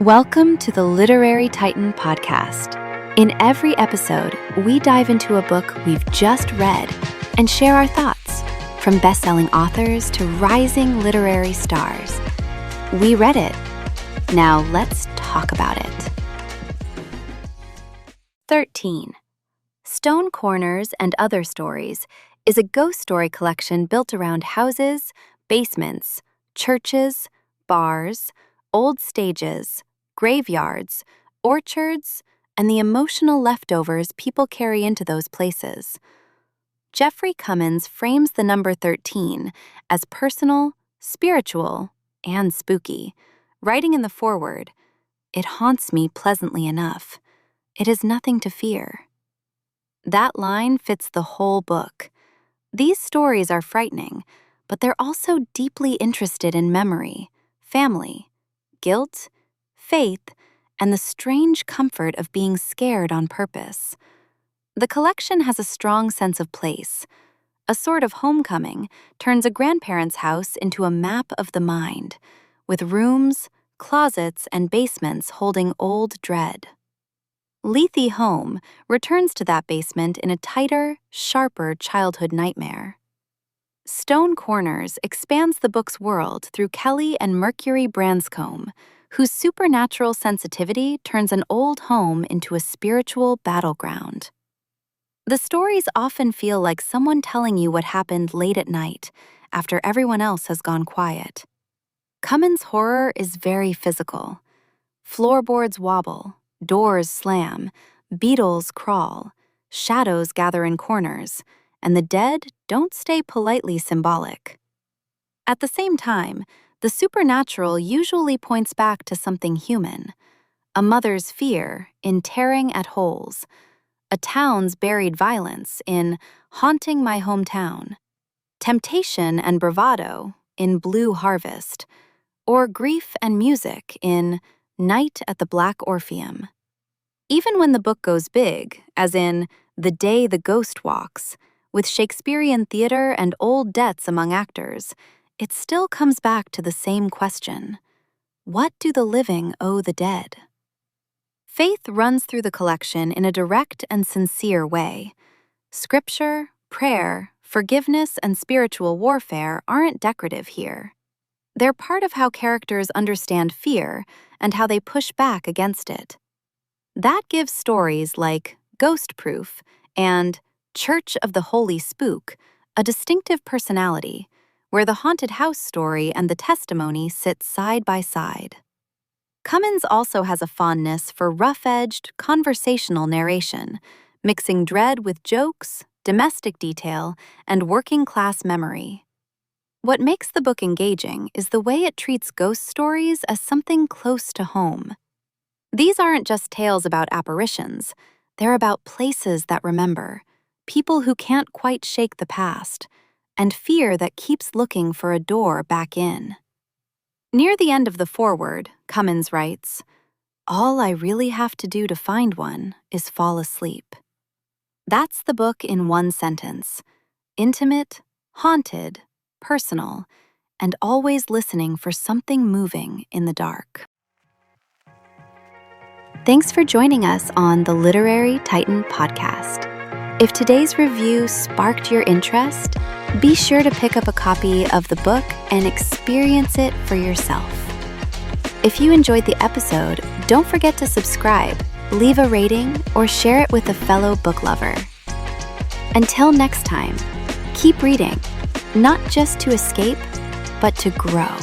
Welcome to the Literary Titan podcast. In every episode, we dive into a book we've just read and share our thoughts, from best-selling authors to rising literary stars. We read it. Now let's talk about it. 13. Stone Corners and Other Stories is a ghost story collection built around houses, basements, churches, bars, old stages, graveyards, orchards, and the emotional leftovers people carry into those places. Jeffrey Cummins frames the number 13 as personal, spiritual, and spooky, writing in the foreword, "It haunts me pleasantly enough. It is nothing to fear." That line fits the whole book. These stories are frightening, but they're also deeply interested in memory, family, guilt, faith, and the strange comfort of being scared on purpose. The collection has a strong sense of place. A sort of homecoming turns a grandparent's house into a map of the mind, with rooms, closets, and basements holding old dread. Lethe Home returns to that basement in a tighter, sharper childhood nightmare. Stone Corners expands the book's world through Kelly and Mercury Branscombe, whose supernatural sensitivity turns an old home into a spiritual battleground. The stories often feel like someone telling you what happened late at night, after everyone else has gone quiet. Cummins' horror is very physical. Floorboards wobble, doors slam, beetles crawl, shadows gather in corners, and the dead don't stay politely symbolic. At the same time, the supernatural usually points back to something human: a mother's fear in tearing at holes, a town's buried violence in haunting my hometown, temptation and bravado in Blue Harvest, or grief and music in Night at the Black Orpheum. Even when the book goes big, as in The Day the Ghost Walks, with Shakespearean theater and old debts among actors, it still comes back to the same question: what do the living owe the dead? Faith runs through the collection in a direct and sincere way. Scripture, prayer, forgiveness, and spiritual warfare aren't decorative here. They're part of how characters understand fear and how they push back against it. That gives stories like Ghost Proof and Church of the Holy Spook a distinctive personality, where the haunted house story and the testimony sit side by side. Cummins also has a fondness for rough-edged, conversational narration, mixing dread with jokes, domestic detail, and working-class memory. What makes the book engaging is the way it treats ghost stories as something close to home. These aren't just tales about apparitions. They're about places that remember, people who can't quite shake the past, and fear that keeps looking for a door back in. Near the end of the foreword, Cummins writes, "All I really have to do to find one is fall asleep." That's the book in one sentence: intimate, haunted, personal, and always listening for something moving in the dark. Thanks for joining us on the Literary Titan podcast. If today's review sparked your interest, be sure to pick up a copy of the book and experience it for yourself. If you enjoyed the episode, don't forget to subscribe, leave a rating, or share it with a fellow book lover. Until next time, keep reading, not just to escape, but to grow.